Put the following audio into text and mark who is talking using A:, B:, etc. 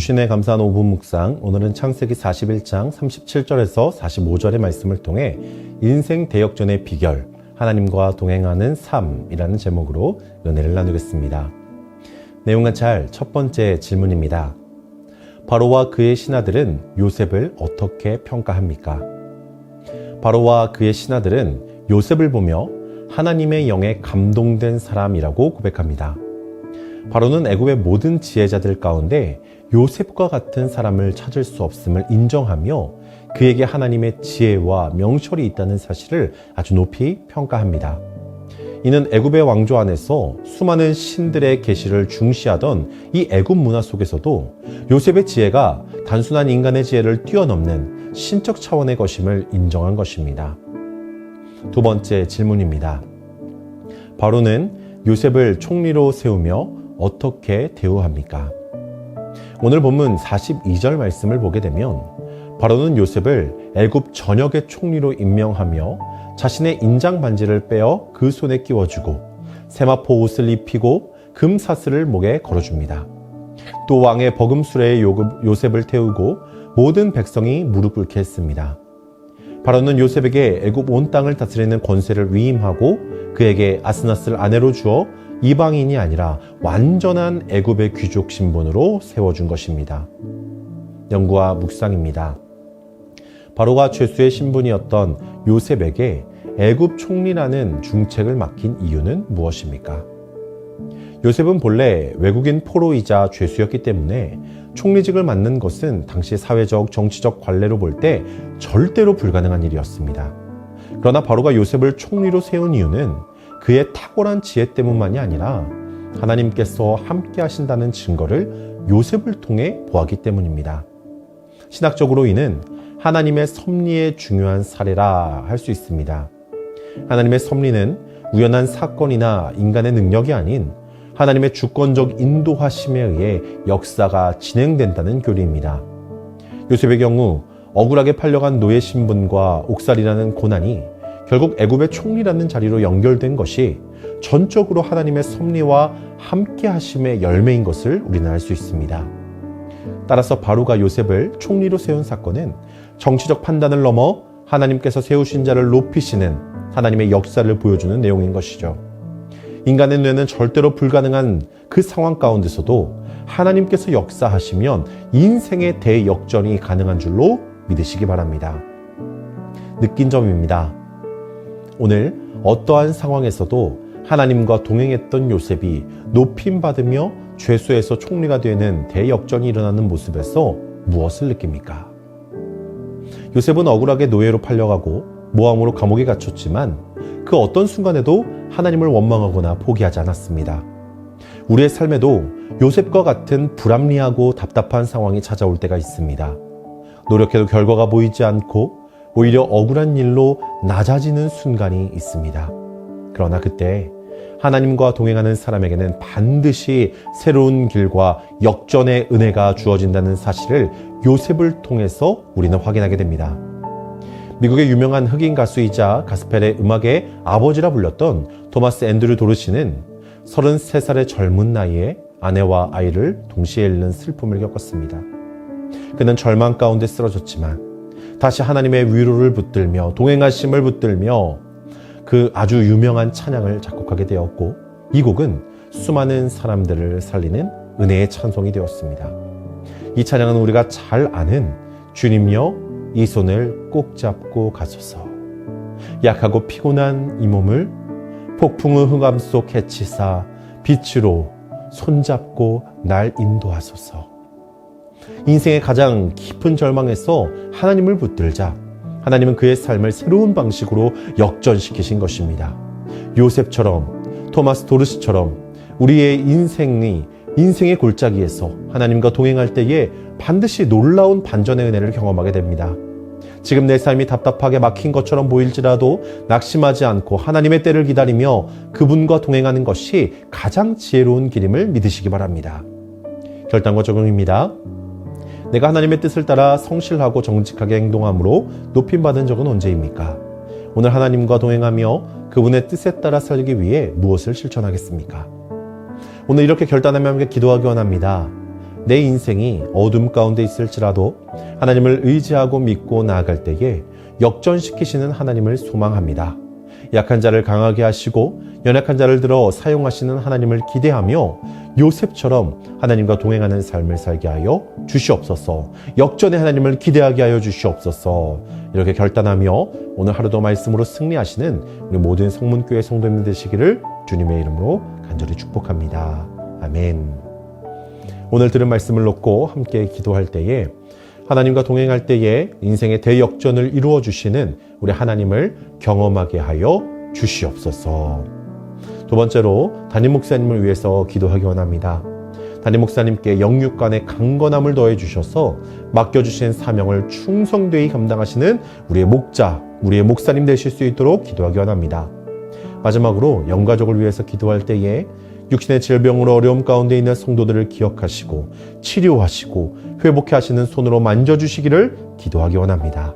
A: 주신에 감사한 5분 묵상, 오늘은 창세기 41장 37절에서 45절의 말씀을 통해 인생 대역전의 비결, 하나님과 동행하는 삶이라는 제목으로 은혜를 나누겠습니다. 내용 관찰 첫 번째 질문입니다. 바로와 그의 신하들은 요셉을 어떻게 평가합니까? 바로와 그의 신하들은 요셉을 보며 하나님의 영에 감동된 사람이라고 고백합니다. 바로는 애굽의 모든 지혜자들 가운데 요셉과 같은 사람을 찾을 수 없음을 인정하며 그에게 하나님의 지혜와 명철이 있다는 사실을 아주 높이 평가합니다. 이는 애굽의 왕조 안에서 수많은 신들의 계시를 중시하던 이 애굽 문화 속에서도 요셉의 지혜가 단순한 인간의 지혜를 뛰어넘는 신적 차원의 것임을 인정한 것입니다. 두 번째 질문입니다. 바로는 요셉을 총리로 세우며 어떻게 대우합니까? 오늘 본문 42절 말씀을 보게 되면 바로는 요셉을 애굽 전역의 총리로 임명하며 자신의 인장 반지를 빼어 그 손에 끼워주고 세마포 옷을 입히고 금 사슬을 목에 걸어줍니다. 또 왕의 버금수레에 요셉을 태우고 모든 백성이 무릎 꿇게 했습니다. 바로는 요셉에게 애굽 온 땅을 다스리는 권세를 위임하고 그에게 아스나스를 아내로 주어 이방인이 아니라 완전한 애굽의 귀족 신분으로 세워준 것입니다. 연구와 묵상입니다. 바로가 죄수의 신분이었던 요셉에게 애굽 총리라는 중책을 맡긴 이유는 무엇입니까? 요셉은 본래 외국인 포로이자 죄수였기 때문에 총리직을 맡는 것은 당시 사회적, 정치적 관례로 볼 때 절대로 불가능한 일이었습니다. 그러나 바로가 요셉을 총리로 세운 이유는 그의 탁월한 지혜 때문만이 아니라 하나님께서 함께 하신다는 증거를 요셉을 통해 보았기 때문입니다. 신학적으로 이는 하나님의 섭리의 중요한 사례라 할 수 있습니다. 하나님의 섭리는 우연한 사건이나 인간의 능력이 아닌 하나님의 주권적 인도하심에 의해 역사가 진행된다는 교리입니다. 요셉의 경우 억울하게 팔려간 노예 신분과 옥살이라는 고난이 결국 애굽의 총리라는 자리로 연결된 것이 전적으로 하나님의 섭리와 함께 하심의 열매인 것을 우리는 알 수 있습니다. 따라서 바로가 요셉을 총리로 세운 사건은 정치적 판단을 넘어 하나님께서 세우신 자를 높이시는 하나님의 역사를 보여주는 내용인 것이죠. 인간의 뇌는 절대로 불가능한 그 상황 가운데서도 하나님께서 역사하시면 인생의 대역전이 가능한 줄로 믿으시기 바랍니다. 느낀 점입니다. 오늘 어떠한 상황에서도 하나님과 동행했던 요셉이 높임받으며 죄수에서 총리가 되는 대역전이 일어나는 모습에서 무엇을 느낍니까? 요셉은 억울하게 노예로 팔려가고 모함으로 감옥에 갇혔지만 그 어떤 순간에도 하나님을 원망하거나 포기하지 않았습니다. 우리의 삶에도 요셉과 같은 불합리하고 답답한 상황이 찾아올 때가 있습니다. 노력해도 결과가 보이지 않고 오히려 억울한 일로 낮아지는 순간이 있습니다. 그러나 그때 하나님과 동행하는 사람에게는 반드시 새로운 길과 역전의 은혜가 주어진다는 사실을 요셉을 통해서 우리는 확인하게 됩니다. 미국의 유명한 흑인 가수이자 가스펠의 음악의 아버지라 불렸던 토마스 앤드류 도르시는 33살의 젊은 나이에 아내와 아이를 동시에 잃는 슬픔을 겪었습니다. 그는 절망 가운데 쓰러졌지만 다시 하나님의 위로를 붙들며 동행하심을 붙들며 그 아주 유명한 찬양을 작곡하게 되었고 이 곡은 수많은 사람들을 살리는 은혜의 찬송이 되었습니다. 이 찬양은 우리가 잘 아는 주님여 이 손을 꼭 잡고 가소서 약하고 피곤한 이 몸을 폭풍의 흑암 속 해치사 빛으로 손잡고 날 인도하소서. 인생의 가장 깊은 절망에서 하나님을 붙들자 하나님은 그의 삶을 새로운 방식으로 역전시키신 것입니다. 요셉처럼 토마스 도르시처럼 우리의 인생의 골짜기에서 하나님과 동행할 때에 반드시 놀라운 반전의 은혜를 경험하게 됩니다. 지금 내 삶이 답답하게 막힌 것처럼 보일지라도 낙심하지 않고 하나님의 때를 기다리며 그분과 동행하는 것이 가장 지혜로운 길임을 믿으시기 바랍니다. 결단과 적용입니다. 내가 하나님의 뜻을 따라 성실하고 정직하게 행동함으로 높임받은 적은 언제입니까? 오늘 하나님과 동행하며 그분의 뜻에 따라 살기 위해 무엇을 실천하겠습니까? 오늘 이렇게 결단하며 함께 기도하기 원합니다. 내 인생이 어둠 가운데 있을지라도 하나님을 의지하고 믿고 나아갈 때에 역전시키시는 하나님을 소망합니다. 약한 자를 강하게 하시고 연약한 자를 들어 사용하시는 하나님을 기대하며 요셉처럼 하나님과 동행하는 삶을 살게 하여 주시옵소서. 역전의 하나님을 기대하게 하여 주시옵소서. 이렇게 결단하며 오늘 하루도 말씀으로 승리하시는 우리 모든 성문교회 성도님 되시기를 주님의 이름으로 간절히 축복합니다. 아멘. 오늘 들은 말씀을 놓고 함께 기도할 때에 하나님과 동행할 때에 인생의 대역전을 이루어 주시는 우리 하나님을 경험하게 하여 주시옵소서. 두 번째로 담임 목사님을 위해서 기도하기 원합니다. 담임 목사님께 영육간의 강건함을 더해 주셔서 맡겨주신 사명을 충성되이 감당하시는 우리의 목자, 우리의 목사님 되실 수 있도록 기도하기 원합니다. 마지막으로 영가족을 위해서 기도할 때에 육신의 질병으로 어려움 가운데 있는 성도들을 기억하시고 치료하시고 회복해 하시는 손으로 만져주시기를 기도하기 원합니다.